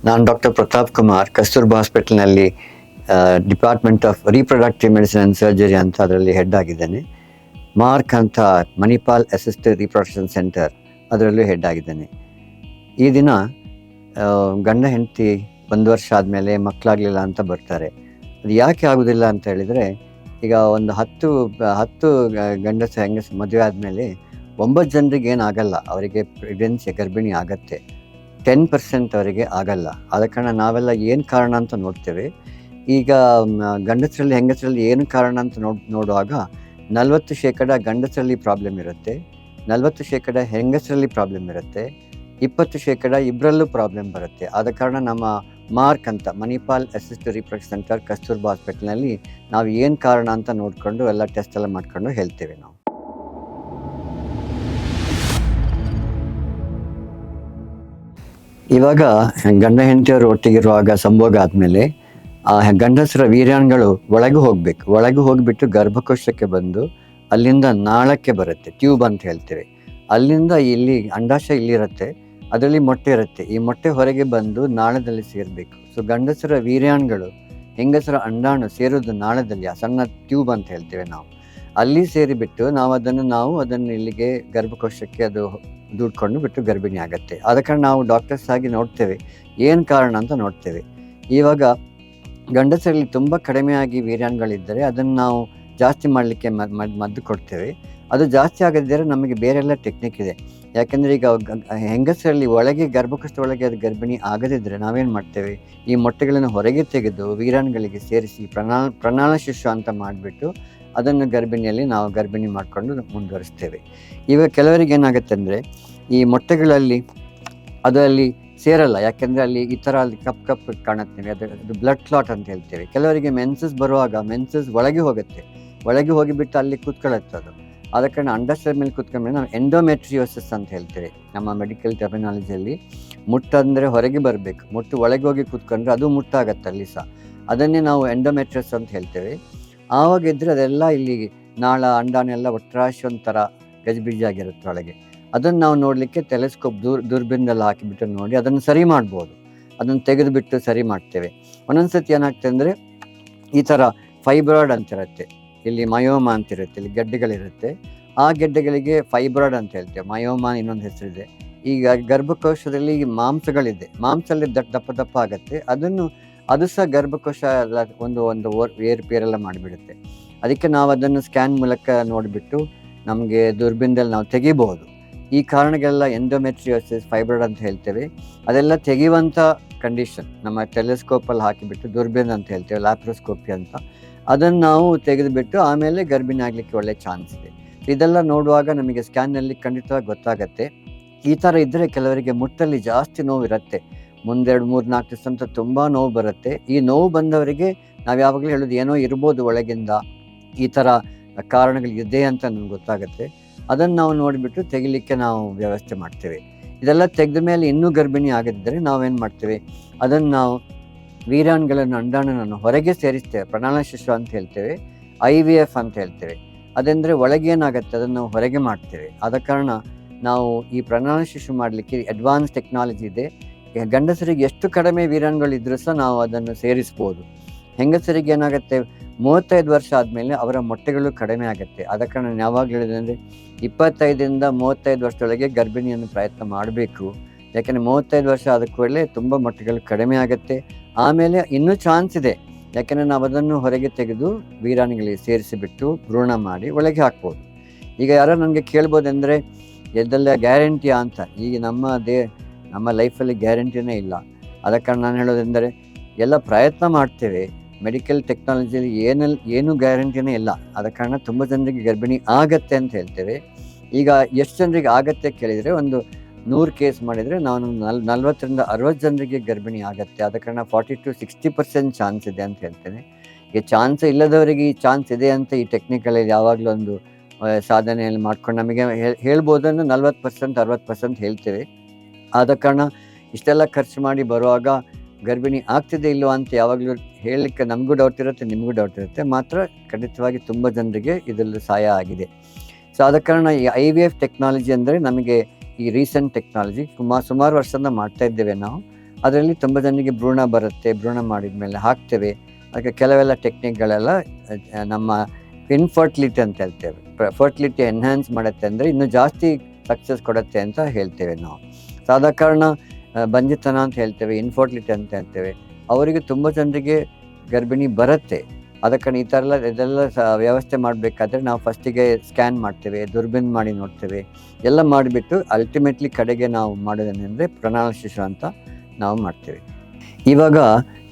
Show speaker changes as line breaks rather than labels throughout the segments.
ನಾನು ಡಾಕ್ಟರ್ ಪ್ರತಾಪ್ ಕುಮಾರ್ ಕಸ್ತೂರ್ಬಾ ಹಾಸ್ಪಿಟಲ್ನಲ್ಲಿ department of reproductive medicine and surgery ಅಂತ ಅದರಲ್ಲಿ ಹೆಡ್ ಆಗಿದ್ದೇನೆ. ಮಾರ್ಕ್ ಅಂತ ಮಣಿಪಾಲ್ ಅಸಿಸ್ಟೆಡ್ ರೀಪ್ರೊಡಕ್ಷನ್ ಸೆಂಟರ್ ಅದರಲ್ಲೂ ಹೆಡ್ ಆಗಿದ್ದೇನೆ. ಈ ದಿನ ಗಂಡ ಹೆಂಡತಿ 1 ವರ್ಷ ಆದಮೇಲೆ ಮಕ್ಕಳಾಗಲಿಲ್ಲ ಅಂತ ಬರ್ತಾರೆ. ಅದು ಯಾಕೆ ಆಗೋದಿಲ್ಲ ಅಂತ ಹೇಳಿದರೆ, ಈಗ ಒಂದು 10 ಗಂಡಸು ಹೆಂಗಸು ಮದುವೆ ಆದಮೇಲೆ 9 ಜನರಿಗೆ ಏನಾಗಲ್ಲ, ಅವರಿಗೆ ಪ್ರೆಗ್ನೆನ್ಸಿ ಗರ್ಭಿಣಿ ಆಗತ್ತೆ. 10% ಅವರಿಗೆ ಆಗಲ್ಲ. ಆದ ಕಾರಣ ನಾವೆಲ್ಲ ಏನು ಕಾರಣ ಅಂತ ನೋಡ್ತೇವೆ. ಈಗ ಗಂಡಸರಲ್ಲಿ ಹೆಂಗಸರಲ್ಲಿ ಏನು ಕಾರಣ ಅಂತ ನೋಡುವಾಗ 40% ಗಂಡಸರಲ್ಲಿ ಪ್ರಾಬ್ಲಮ್ ಇರುತ್ತೆ, 40% ಹೆಂಗಸರಲ್ಲಿ ಪ್ರಾಬ್ಲಮ್ ಇರುತ್ತೆ, 20% ಇಬ್ಬರಲ್ಲೂ ಪ್ರಾಬ್ಲಮ್ ಬರುತ್ತೆ. ಆದ ಕಾರಣ ನಮ್ಮ ಮಾರ್ಕ್ ಅಂತ Manipal assisted reproduction centre Kasturba ಹಾಸ್ಪಿಟಲ್ನಲ್ಲಿ ನಾವು ಏನು ಕಾರಣ ಅಂತ ನೋಡಿಕೊಂಡು ಎಲ್ಲ ಟೆಸ್ಟ್ ಎಲ್ಲ ಮಾಡ್ಕೊಂಡು ಹೇಳ್ತೇವೆ ನಾವು. ಇವಾಗ ಗಂಡ ಹೆಂಡತಿಯವರು ಒಟ್ಟಿಗಿರುವಾಗ ಸಂಭೋಗ ಆದಮೇಲೆ ಆ ಗಂಡಸರ ವೀರ್ಯಾಣುಗಳು ಒಳಗೆ ಹೋಗಬೇಕು. ಒಳಗೆ ಹೋಗಿಬಿಟ್ಟು ಗರ್ಭಕೋಶಕ್ಕೆ ಬಂದು ಅಲ್ಲಿಂದ ನಾಳಕ್ಕೆ ಬರುತ್ತೆ, ಟ್ಯೂಬ್ ಅಂತ ಹೇಳ್ತೇವೆ. ಅಲ್ಲಿಂದ ಇಲ್ಲಿ ಅಂಡಾಶಯ ಇಲ್ಲಿರುತ್ತೆ, ಅದರಲ್ಲಿ ಮೊಟ್ಟೆ ಇರುತ್ತೆ. ಈ ಮೊಟ್ಟೆ ಹೊರಗೆ ಬಂದು ನಾಳದಲ್ಲಿ ಸೇರಬೇಕು. ಸೊ ಗಂಡಸರ ವೀರ್ಯಾಣುಗಳು ಹೆಂಗಸರ ಅಂಡಾಣು ಸೇರೋದು ನಾಳದಲ್ಲಿ, ಆ ಸಣ್ಣ ಟ್ಯೂಬ್ ಅಂತ ಹೇಳ್ತೇವೆ ನಾವು. ಅಲ್ಲಿ ಸೇರಿಬಿಟ್ಟು ನಾವು ಅದನ್ನು ಇಲ್ಲಿಗೆ ಗರ್ಭಕೋಶಕ್ಕೆ ಅದು ದುಡ್ಕೊಂಡು ಬಿಟ್ಟು ಗರ್ಭಿಣಿ ಆಗುತ್ತೆ. ಆದ ಕಾರಣ ನಾವು ಡಾಕ್ಟರ್ಸ್ ಆಗಿ ನೋಡ್ತೇವೆ ಏನು ಕಾರಣ ಅಂತ ನೋಡ್ತೇವೆ. ಇವಾಗ ಗಂಡಸರಲ್ಲಿ ತುಂಬ ಕಡಿಮೆಯಾಗಿ ವೀರ್ಯಾಣುಗಳಿದ್ದರೆ ಅದನ್ನು ನಾವು ಜಾಸ್ತಿ ಮಾಡಲಿಕ್ಕೆ ಮದ್ದು ಕೊಡ್ತೇವೆ. ಅದು ಜಾಸ್ತಿ ಆಗದಿದ್ದರೆ ನಮಗೆ ಬೇರೆಲ್ಲ ಟೆಕ್ನಿಕ್ ಇದೆ. ಯಾಕೆಂದರೆ ಈಗ ಹೆಂಗಸರಲ್ಲಿ ಒಳಗೆ ಗರ್ಭಕೋಶದ ಒಳಗೆ ಅದು ಗರ್ಭಿಣಿ ಆಗದಿದ್ದರೆ ನಾವೇನು ಮಾಡ್ತೇವೆ, ಈ ಮೊಟ್ಟೆಗಳನ್ನು ಹೊರಗೆ ತೆಗೆದು ವೀರ್ಯಾಣುಗಳಿಗೆ ಸೇರಿಸಿ ಪ್ರಣಾಳ ಶಿಶು ಅಂತ ಮಾಡಿಬಿಟ್ಟು ಅದನ್ನು ಗರ್ಭಿಣಿಯಲ್ಲಿ ನಾವು ಗರ್ಭಿಣಿ ಮಾಡಿಕೊಂಡು ಮುಂದುವರಿಸ್ತೇವೆ. ಇವಾಗ ಕೆಲವರಿಗೆ ಏನಾಗುತ್ತೆ ಅಂದರೆ, ಈ ಮೊಟ್ಟೆಗಳಲ್ಲಿ ಅದರಲ್ಲಿ ಸೇರಲ್ಲ. ಯಾಕೆಂದರೆ ಅಲ್ಲಿ ಈ ಥರ ಅಲ್ಲಿ ಕಪ್ ಕಾಣುತ್ತೇವೆ, ಅದು ಬ್ಲಡ್ ಕ್ಲಾಟ್ ಅಂತ ಹೇಳ್ತೇವೆ. ಕೆಲವರಿಗೆ ಮೆನ್ಸಸ್ ಬರುವಾಗ ಮೆನ್ಸಸ್ ಒಳಗೆ ಹೋಗುತ್ತೆ, ಒಳಗೆ ಹೋಗಿಬಿಟ್ಟು ಅಲ್ಲಿ ಕೂತ್ಕೊಳ್ಳುತ್ತೆ ಅದು. ಆದ ಕಾರಣ ಅಂಡಾಶಯದ ಮೇಲೆ ಕೂತ್ಕೊಂಡ್ಮೇಲೆ ನಾವು ಎಂಡೋಮೆಟ್ರಿಯೋಸಿಸ್ ಅಂತ ಹೇಳ್ತೇವೆ ನಮ್ಮ ಮೆಡಿಕಲ್ ಟರ್ಮಿನಾಲಜಿಯಲ್ಲಿ. ಮುಟ್ಟಂದರೆ ಹೊರಗೆ ಬರಬೇಕು, ಮುಟ್ಟು ಒಳಗೆ ಹೋಗಿ ಕೂತ್ಕೊಂಡ್ರೆ ಅದು ಮುಟ್ಟಾಗತ್ತೆ ಅಲ್ಲಿ ಸಹ. ಅದನ್ನೇ ನಾವು ಎಂಡೋಮೆಟ್ರಿಯಸ್ ಅಂತ ಹೇಳ್ತೇವೆ. ಆವಾಗ ಇದ್ದರೆ ಅದೆಲ್ಲ ಇಲ್ಲಿ ನಾಳ ಅಂಡಾನೆಲ್ಲ ಒಟ್ರಾಶಿ ಒಂಥರ ಗಜಿಬಿಜಿಯಾಗಿರುತ್ತೆ ಒಳಗೆ. ಅದನ್ನು ನಾವು ನೋಡಲಿಕ್ಕೆ ಟೆಲಿಸ್ಕೋಪ್ ದೂರಬೀನಲ್ಲಿ ಹಾಕಿಬಿಟ್ಟು ನೋಡಿ ಅದನ್ನು ಸರಿ ಮಾಡ್ಬೋದು. ಅದನ್ನು ತೆಗೆದುಬಿಟ್ಟು ಸರಿ ಮಾಡ್ತೇವೆ. ಒಂದೊಂದು ಸತಿ ಏನಾಗ್ತದೆ ಅಂದರೆ, ಈ ಥರ ಫೈಬ್ರಾಯ್ಡ್ ಅಂತಿರುತ್ತೆ, ಇಲ್ಲಿ ಮಯೋಮಾ ಅಂತಿರುತ್ತೆ, ಇಲ್ಲಿ ಗೆಡ್ಡೆಗಳಿರುತ್ತೆ. ಆ ಗೆಡ್ಡೆಗಳಿಗೆ ಫೈಬ್ರಾಯ್ಡ್ ಅಂತ ಹೇಳ್ತೇವೆ. ಮಯೋಮಾ ಇನ್ನೊಂದು ಹೆಸರಿದೆ. ಈಗ ಗರ್ಭಕೋಶದಲ್ಲಿ ಮಾಂಸಗಳಿದೆ, ಮಾಂಸಲ್ಲಿ ದಪ್ಪ ಆಗುತ್ತೆ. ಅದು ಸಹ ಗರ್ಭಕೋಶ ಎಲ್ಲ ಒಂದು ಏರುಪೇರೆಲ್ಲ ಮಾಡಿಬಿಡುತ್ತೆ. ಅದಕ್ಕೆ ನಾವು ಅದನ್ನು ಸ್ಕ್ಯಾನ್ ಮೂಲಕ ನೋಡಿಬಿಟ್ಟು ನಮಗೆ ದುರ್ಬೀನಲ್ಲಿ ನಾವು ತೆಗಿಬಹುದು. ಈ ಕಾರಣಗಳೆಲ್ಲ ಎಂಡೋಮೆಟ್ರಿಯೋಸಿಸ್, ಫೈಬ್ರಾಯ್ಡ್ ಅಂತ ಹೇಳ್ತೇವೆ. ಅದೆಲ್ಲ ತೆಗೆಯುವಂಥ ಕಂಡೀಷನ್ ನಮ್ಮ ಟೆಲಿಸ್ಕೋಪಲ್ಲಿ ಹಾಕಿಬಿಟ್ಟು ದುರ್ಬೀನ್ ಅಂತ ಹೇಳ್ತೇವೆ, ಲ್ಯಾಪ್ರೋಸ್ಕೋಪಿ ಅಂತ. ಅದನ್ನು ನಾವು ತೆಗೆದುಬಿಟ್ಟು ಆಮೇಲೆ ಗರ್ಭಿಣಿ ಆಗಲಿಕ್ಕೆ ಒಳ್ಳೆ ಚಾನ್ಸ್ ಇದೆ. ಇದೆಲ್ಲ ನೋಡುವಾಗ ನಮಗೆ ಸ್ಕ್ಯಾನ್ನಲ್ಲಿ ಖಂಡಿತವಾಗಿ ಗೊತ್ತಾಗತ್ತೆ. ಈ ಥರ ಇದ್ದರೆ ಕೆಲವರಿಗೆ ಮುಟ್ಟಲ್ಲಿ ಜಾಸ್ತಿ ನೋವಿರುತ್ತೆ, ಮುಂದೆ 2-3-4 ದಿವಸ ಅಂತ ತುಂಬ ನೋವು ಬರುತ್ತೆ. ಈ ನೋವು ಬಂದವರಿಗೆ ನಾವು ಯಾವಾಗಲೂ ಹೇಳೋದು ಏನೋ ಇರ್ಬೋದು ಒಳಗಿಂದ, ಈ ಥರ ಕಾರಣಗಳಿದೆ ಅಂತ ನಮ್ಗೆ ಗೊತ್ತಾಗುತ್ತೆ. ಅದನ್ನು ನಾವು ನೋಡಿಬಿಟ್ಟು ತೆಗಿಲಿಕ್ಕೆ ನಾವು ವ್ಯವಸ್ಥೆ ಮಾಡ್ತೇವೆ. ಇದೆಲ್ಲ ತೆಗೆದ ಮೇಲೆ ಇನ್ನೂ ಗರ್ಭಿಣಿ ಆಗದಿದ್ದರೆ ನಾವೇನು ಮಾಡ್ತೇವೆ, ಅದನ್ನು ನಾವು ವೀರ್ಯಾಣುಗಳನ್ನು ಅಂಡಾಣುಗಳನ್ನು ಹೊರಗೆ ಸೇರಿಸ್ತೇವೆ. ಪ್ರಣಾಳ ಶಿಶು ಅಂತ ಹೇಳ್ತೇವೆ, IVF ಅಂತ ಹೇಳ್ತೇವೆ. ಅದಂದರೆ ಒಳಗೇನಾಗುತ್ತೆ ಅದನ್ನು ನಾವು ಹೊರಗೆ ಮಾಡ್ತೇವೆ. ಆದ ಕಾರಣ ನಾವು ಈ ಪ್ರಣಾಳ ಶಿಶು ಮಾಡಲಿಕ್ಕೆ ಅಡ್ವಾನ್ಸ್ ಟೆಕ್ನಾಲಜಿ ಇದೆ. ಗಂಡಸರಿಗೆ ಎಷ್ಟು ಕಡಿಮೆ ವೀರ್ಯಾಣುಗಳಿದ್ರೂ ಸಹ ನಾವು ಅದನ್ನು ಸೇರಿಸ್ಬೋದು. ಹೆಂಗಸರಿಗೆ ಏನಾಗುತ್ತೆ, 35 ವರ್ಷ ಆದಮೇಲೆ ಅವರ ಮೊಟ್ಟೆಗಳು ಕಡಿಮೆ ಆಗುತ್ತೆ. ಆದ ಕಾರಣ ನಾನು ಯಾವಾಗಲೂ ಹೇಳಿದೆ, 25ರಿಂದ 35 ವರ್ಷದೊಳಗೆ ಗರ್ಭಿಣಿಯನ್ನು ಪ್ರಯತ್ನ ಮಾಡಬೇಕು. ಯಾಕೆಂದರೆ 35 ವರ್ಷ ಆದ ಕೂಡಲೇ ತುಂಬ ಮೊಟ್ಟೆಗಳು ಕಡಿಮೆ ಆಗುತ್ತೆ. ಆಮೇಲೆ ಇನ್ನೂ ಚಾನ್ಸ್ ಇದೆ, ಯಾಕೆಂದರೆ ನಾವು ಅದನ್ನು ಹೊರಗೆ ತೆಗೆದು ವೀರ್ಯಾಣುಗಳಿಗೆ ಸೇರಿಸಿಬಿಟ್ಟು ಭ್ರೂಣ ಮಾಡಿ ಒಳಗೆ ಹಾಕ್ಬೋದು. ಈಗ ಯಾರೋ ನನಗೆ ಕೇಳ್ಬೋದೆಂದರೆ, ಇದೆಲ್ಲ ಗ್ಯಾರಂಟಿಯಾ ಅಂತ. ಈಗ ನಮ್ಮ ಲೈಫಲ್ಲಿ ಗ್ಯಾರಂಟಿನೇ ಇಲ್ಲ. ಆದ ಕಾರಣ ನಾನು ಹೇಳೋದೆಂದರೆ, ಎಲ್ಲ ಪ್ರಯತ್ನ ಮಾಡ್ತೇವೆ. ಮೆಡಿಕಲ್ ಟೆಕ್ನಾಲಜಿಯಲ್ಲಿ ಏನೂ ಗ್ಯಾರಂಟಿನೇ ಇಲ್ಲ. ಆದ ಕಾರಣ ತುಂಬ ಜನರಿಗೆ ಗರ್ಭಿಣಿ ಆಗತ್ತೆ ಅಂತ ಹೇಳ್ತೇವೆ. ಈಗ ಎಷ್ಟು ಜನರಿಗೆ ಆಗತ್ತೆ ಕೇಳಿದರೆ, ಒಂದು 100 ಕೇಸ್ ಮಾಡಿದರೆ ನಾನು 40ರಿಂದ 60 ಜನರಿಗೆ ಗರ್ಭಿಣಿ ಆಗತ್ತೆ. ಆದ ಕಾರಣ 40-60% ಚಾನ್ಸ್ ಇದೆ ಅಂತ ಹೇಳ್ತೇನೆ. ಈಗ ಚಾನ್ಸ್ ಇಲ್ಲದವರಿಗೆ ಈ ಚಾನ್ಸ್ ಇದೆ ಅಂತ ಈ ಟೆಕ್ನಿಕಲ್ಲಿ ಯಾವಾಗಲೂ ಒಂದು ಸಾಧನೆಯಲ್ಲಿ ಮಾಡ್ಕೊಂಡು ನಮಗೆ ಹೇಳ್ಬೋದನ್ನು 40% 60% ಹೇಳ್ತೇವೆ. ಆದ ಕಾರಣ ಇಷ್ಟೆಲ್ಲ ಖರ್ಚು ಮಾಡಿ ಬರುವಾಗ ಗರ್ಭಿಣಿ ಆಗ್ತಿದೆ ಇಲ್ಲೋ ಅಂತ ಯಾವಾಗಲೂ ಹೇಳಲಿಕ್ಕೆ ನಮಗೂ ಡೌಟ್ ಇರುತ್ತೆ, ನಿಮಗೂ ಡೌಟ್ ಇರುತ್ತೆ. ಮಾತ್ರ ಖಂಡಿತವಾಗಿ ತುಂಬ ಜನರಿಗೆ ಇದರಲ್ಲಿ ಸಹಾಯ ಆಗಿದೆ. ಸೊ ಆದ ಕಾರಣ ಈ IVF ಟೆಕ್ನಾಲಜಿ ಅಂದರೆ ನಮಗೆ ಈ ರೀಸೆಂಟ್ ಟೆಕ್ನಾಲಜಿ ಸುಮಾರು ವರ್ಷದಿಂದ ಮಾಡ್ತಾ ಇದ್ದೇವೆ ನಾವು. ಅದರಲ್ಲಿ ತುಂಬ ಜನರಿಗೆ ಭ್ರೂಣ ಬರುತ್ತೆ. ಭ್ರೂಣ ಮಾಡಿದ ಮೇಲೆ ಹಾಕ್ತೇವೆ. ಅದಕ್ಕೆ ಕೆಲವೆಲ್ಲ ಟೆಕ್ನಿಕ್ಗಳೆಲ್ಲ ನಮ್ಮ ಇನ್ಫರ್ಟಿಲಿಟಿ ಅಂತ ಹೇಳ್ತೇವೆ. ಫರ್ಟಿಲಿಟಿ ಎನ್ಹ್ಯಾನ್ಸ್ ಮಾಡುತ್ತೆ, ಅಂದರೆ ಇನ್ನೂ ಜಾಸ್ತಿ ಸಕ್ಸಸ್ ಕೊಡುತ್ತೆ ಅಂತ ಹೇಳ್ತೇವೆ ನಾವು. ಸಾದ ಕಾರಣ ಬಂಜಿತನ ಅಂತ ಹೇಳ್ತೇವೆ, ಇನ್ಫರ್ಟಿಲಿಟಿ ಅಂತ ಹೇಳ್ತೇವೆ. ಅವರಿಗೆ ತುಂಬ ಜನರಿಗೆ ಗರ್ಭಿಣಿ ಬರುತ್ತೆ. ಅದಕ್ಕೆ ಈ ಥರ ಇದೆಲ್ಲ ವ್ಯವಸ್ಥೆ ಮಾಡಬೇಕಾದ್ರೆ ನಾವು ಫಸ್ಟಿಗೆ ಸ್ಕ್ಯಾನ್ ಮಾಡ್ತೇವೆ, ದುರ್ಬೀನ್ ಮಾಡಿ ನೋಡ್ತೇವೆ, ಎಲ್ಲ ಮಾಡಿಬಿಟ್ಟು ಅಲ್ಟಿಮೇಟ್ಲಿ ಕಡೆಗೆ ನಾವು ಮಾಡೋದೇನೆಂದರೆ ಪ್ರಣಾಳ ಶಿಶು ಅಂತ ನಾವು ಮಾಡ್ತೇವೆ. ಇವಾಗ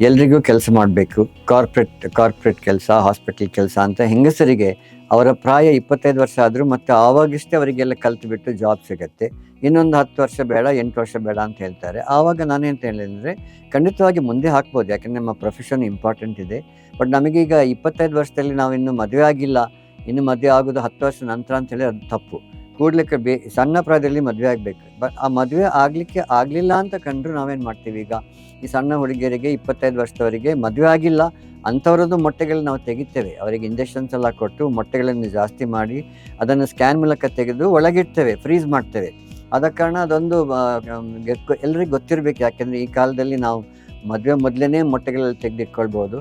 ಎಲ್ರಿಗೂ ಕೆಲಸ ಮಾಡಬೇಕು, ಕಾರ್ಪೊರೇಟ್ ಕೆಲಸ, ಹಾಸ್ಪಿಟಲ್ ಕೆಲಸ ಅಂತ ಹೆಂಗಸರಿಗೆ ಅವರ ಪ್ರಾಯ 25 ವರ್ಷ ಆದರೂ ಮತ್ತು ಆವಾಗಷ್ಟೇ ಅವರಿಗೆಲ್ಲ ಕಲ್ತು ಜಾಬ್ ಸಿಗುತ್ತೆ. ಇನ್ನೊಂದು 10 ವರ್ಷ ಬೇಡ, 8 ವರ್ಷ ಬೇಡ ಅಂತ ಹೇಳ್ತಾರೆ. ಆವಾಗ ನಾನೇಂತ ಹೇಳಿದರೆ ಖಂಡಿತವಾಗಿ ಮುಂದೆ ಹಾಕ್ಬೋದು, ಯಾಕೆಂದರೆ ನಮ್ಮ ಪ್ರೊಫೆಷನ್ ಇಂಪಾರ್ಟೆಂಟ್ ಇದೆ. ಬಟ್ ನಮಗೀಗ 25 ವರ್ಷದಲ್ಲಿ ನಾವು ಇನ್ನೂ ಮದುವೆ ಆಗಿಲ್ಲ, ಇನ್ನು ಮದುವೆ ಆಗೋದು 10 ವರ್ಷ ನಂತರ ಅಂತೇಳಿ ಅದು ತಪ್ಪು. ಕೂಡಲೇ ಸಣ್ಣ ಪ್ರಾಯದಲ್ಲಿ ಮದುವೆ ಆಗಬೇಕು. ಬಟ್ ಆ ಮದುವೆ ಆಗಲಿಲ್ಲ ಅಂತ ಕಂಡ್ರು ನಾವೇನು ಮಾಡ್ತೀವಿ, ಈಗ ಈ ಸಣ್ಣ ಹುಡುಗಿಯರಿಗೆ 25 ವರ್ಷದವರಿಗೆ ಮದುವೆ ಆಗಿಲ್ಲ ಅಂಥವ್ರದ್ದು ಮೊಟ್ಟೆಗಳು ನಾವು ತೆಗಿತೇವೆ. ಅವರಿಗೆ ಇಂಜೆಕ್ಷನ್ಸ್ ಎಲ್ಲ ಕೊಟ್ಟು ಮೊಟ್ಟೆಗಳನ್ನು ಜಾಸ್ತಿ ಮಾಡಿ ಅದನ್ನು ಸ್ಕ್ಯಾನ್ ಮೂಲಕ ತೆಗೆದು ಒಳಗಿಡ್ತೇವೆ, ಫ್ರೀಸ್ ಮಾಡ್ತೇವೆ. ಆದ ಕಾರಣ ಅದೊಂದು ಎಲ್ಲರಿಗೂ ಗೊತ್ತಿರಬೇಕು. ಯಾಕೆಂದರೆ ಈ ಕಾಲದಲ್ಲಿ ನಾವು ಮದುವೆ ಮೊದಲೇ ಮೊಟ್ಟೆಗಳಲ್ಲಿ ತೆಗೆದಿಟ್ಕೊಳ್ಬೋದು.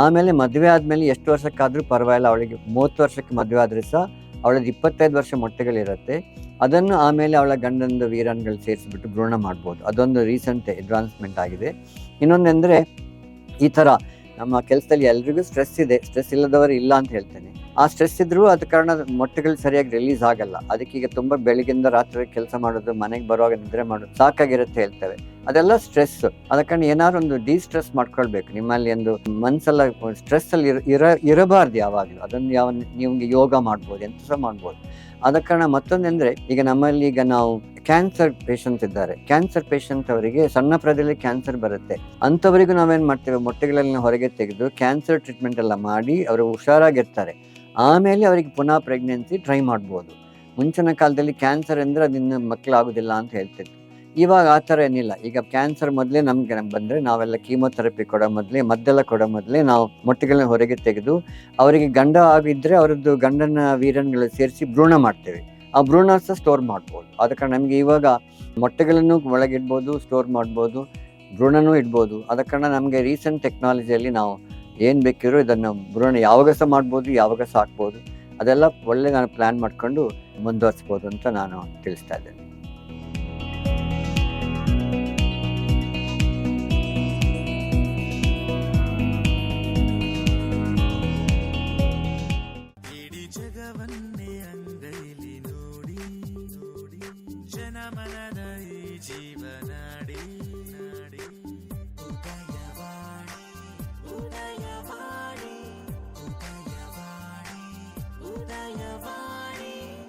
ಆಮೇಲೆ ಮದುವೆ ಆದಮೇಲೆ ಎಷ್ಟು ವರ್ಷಕ್ಕಾದರೂ ಪರವಾಗಿಲ್ಲ, ಅವಳಿಗೆ 30 ವರ್ಷಕ್ಕೆ ಮದುವೆ ಆದರೆ ಸಹ ಅವಳದ್ದು 25 ವರ್ಷ ಮೊಟ್ಟೆಗಳಿರುತ್ತೆ. ಅದನ್ನು ಆಮೇಲೆ ಅವಳ ಗಂಡಂದು ವೀರ್ಯಾಣುಗಳು ಸೇರಿಸಿಬಿಟ್ಟು ಭ್ರೂಣ ಮಾಡ್ಬೋದು. ಅದೊಂದು ರೀಸೆಂಟ್ ಅಡ್ವಾನ್ಸ್ಮೆಂಟ್ ಆಗಿದೆ. ಇನ್ನೊಂದೆಂದರೆ, ಈ ಥರ ನಮ್ಮ ಕೆಲಸದಲ್ಲಿ ಎಲ್ರಿಗೂ ಸ್ಟ್ರೆಸ್ ಇದೆ, ಸ್ಟ್ರೆಸ್ ಇಲ್ಲದವರು ಇಲ್ಲ ಅಂತ ಹೇಳ್ತೇನೆ. ಆ ಸ್ಟ್ರೆಸ್ ಇದ್ದರೂ ಅದ ಕಾರಣ ಮೊಟ್ಟೆಗಳು ಸರಿಯಾಗಿ ರಿಲೀಸ್ ಆಗಲ್ಲ. ಅದಕ್ಕೀಗ ತುಂಬ ಬೆಳಗಿಂದ ರಾತ್ರಿ ಕೆಲಸ ಮಾಡೋದು, ಮನೆಗೆ ಬರುವಾಗ ನಿದ್ರೆ ಮಾಡೋದು ಸಾಕಾಗಿರುತ್ತೆ ಹೇಳ್ತೇವೆ. ಅದೆಲ್ಲ ಸ್ಟ್ರೆಸ್. ಅದ ಕಾರಣ ಏನಾದ್ರು ಒಂದು ಡಿಸ್ಟ್ರೆಸ್ ಮಾಡ್ಕೊಳ್ಬೇಕು. ನಿಮ್ಮಲ್ಲಿ ಒಂದು ಮನಸ್ಸೆಲ್ಲ ಸ್ಟ್ರೆಸ್ಸಲ್ಲಿ ಇರಬಾರ್ದು ಯಾವಾಗಲೂ. ಅದನ್ನು ನಿಮಗೆ ಯೋಗ ಮಾಡ್ಬೋದು, ಎಂತ ಸಹ ಮಾಡ್ಬೋದು. ಆದ ಕಾರಣ ಮತ್ತೊಂದೆಂದರೆ, ಈಗ ನಮ್ಮಲ್ಲಿ ಈಗ ನಾವು ಕ್ಯಾನ್ಸರ್ ಪೇಷಂಟ್ ಇದ್ದಾರೆ. ಕ್ಯಾನ್ಸರ್ ಪೇಷಂಟ್ ಅವರಿಗೆ ಸಣ್ಣ ಪ್ರಾಯದಲ್ಲಿ ಕ್ಯಾನ್ಸರ್ ಬರುತ್ತೆ. ಅಂಥವರಿಗೂ ನಾವೇನು ಮಾಡ್ತೇವೆ, ಮೊಟ್ಟೆಗಳಲ್ಲಿ ಹೊರಗೆ ತೆಗೆದು ಕ್ಯಾನ್ಸರ್ ಟ್ರೀಟ್ಮೆಂಟ್ ಎಲ್ಲ ಮಾಡಿ ಅವರು ಹುಷಾರಾಗಿರ್ತಾರೆ. ಆಮೇಲೆ ಅವರಿಗೆ ಪುನಃ ಪ್ರೆಗ್ನೆನ್ಸಿ ಟ್ರೈ ಮಾಡ್ಬೋದು. ಮುಂಚಿನ ಕಾಲದಲ್ಲಿ ಕ್ಯಾನ್ಸರ್ ಅಂದರೆ ಅದನ್ನು ಮಕ್ಕಳಾಗೋದಿಲ್ಲ ಅಂತ ಹೇಳ್ತಿತ್ತು. ಇವಾಗ ಆ ಥರ ಏನಿಲ್ಲ. ಈಗ ಕ್ಯಾನ್ಸರ್ ಮೊದಲೇ ನಮ್ಗೆ ಬಂದರೆ ನಾವೆಲ್ಲ ಕೀಮೊಥೆರಪಿ ಮದ್ದೆಲ್ಲ ಕೊಡೋ ಮೊದಲೇ ನಾವು ಮೊಟ್ಟೆಗಳನ್ನ ಹೊರಗೆ ತೆಗೆದು ಅವರಿಗೆ ಗಂಡ ಆಗಿದ್ದರೆ ಅವರದ್ದು ಗಂಡನ ವೀರ್ಯಾಣುಗಳು ಸೇರಿಸಿ ಭ್ರೂಣ ಮಾಡ್ತೇವೆ. ಆ ಭ್ರೂಣ ಸಹ ಸ್ಟೋರ್ ಮಾಡ್ಬೋದು. ಆದ ಕಾರಣ ನಮಗೆ ಇವಾಗ ಮೊಟ್ಟೆಗಳನ್ನು ಒಳಗಿಡ್ಬೋದು, ಸ್ಟೋರ್ ಮಾಡ್ಬೋದು, ಭ್ರೂಣನೂ ಇಡ್ಬೋದು. ಆದ ಕಾರಣ ನಮಗೆ ರೀಸೆಂಟ್ ಟೆಕ್ನಾಲಜಿಯಲ್ಲಿ ನಾವು ಏನು ಬೇಕಿರೋ ಇದನ್ನು ಭ್ರೂಣ ಯಾವಾಗ ಸಹ ಮಾಡ್ಬೋದು, ಯಾವಾಗ ಸಹ ಹಾಕ್ಬೋದು. ಅದೆಲ್ಲ ಒಳ್ಳೆ ನಾನು ಪ್ಲ್ಯಾನ್ ಮಾಡಿಕೊಂಡು ಮುಂದುವರಿಸ್ಬೋದು ಅಂತ ನಾನು ತಿಳಿಸ್ತಾ ಇದ್ದೇನೆ.
ಜಗವನ್ನೇ ಅಂಗೈಲಿ ನೋಡಿ ಜನಮನದ ಈ ಜೀವನ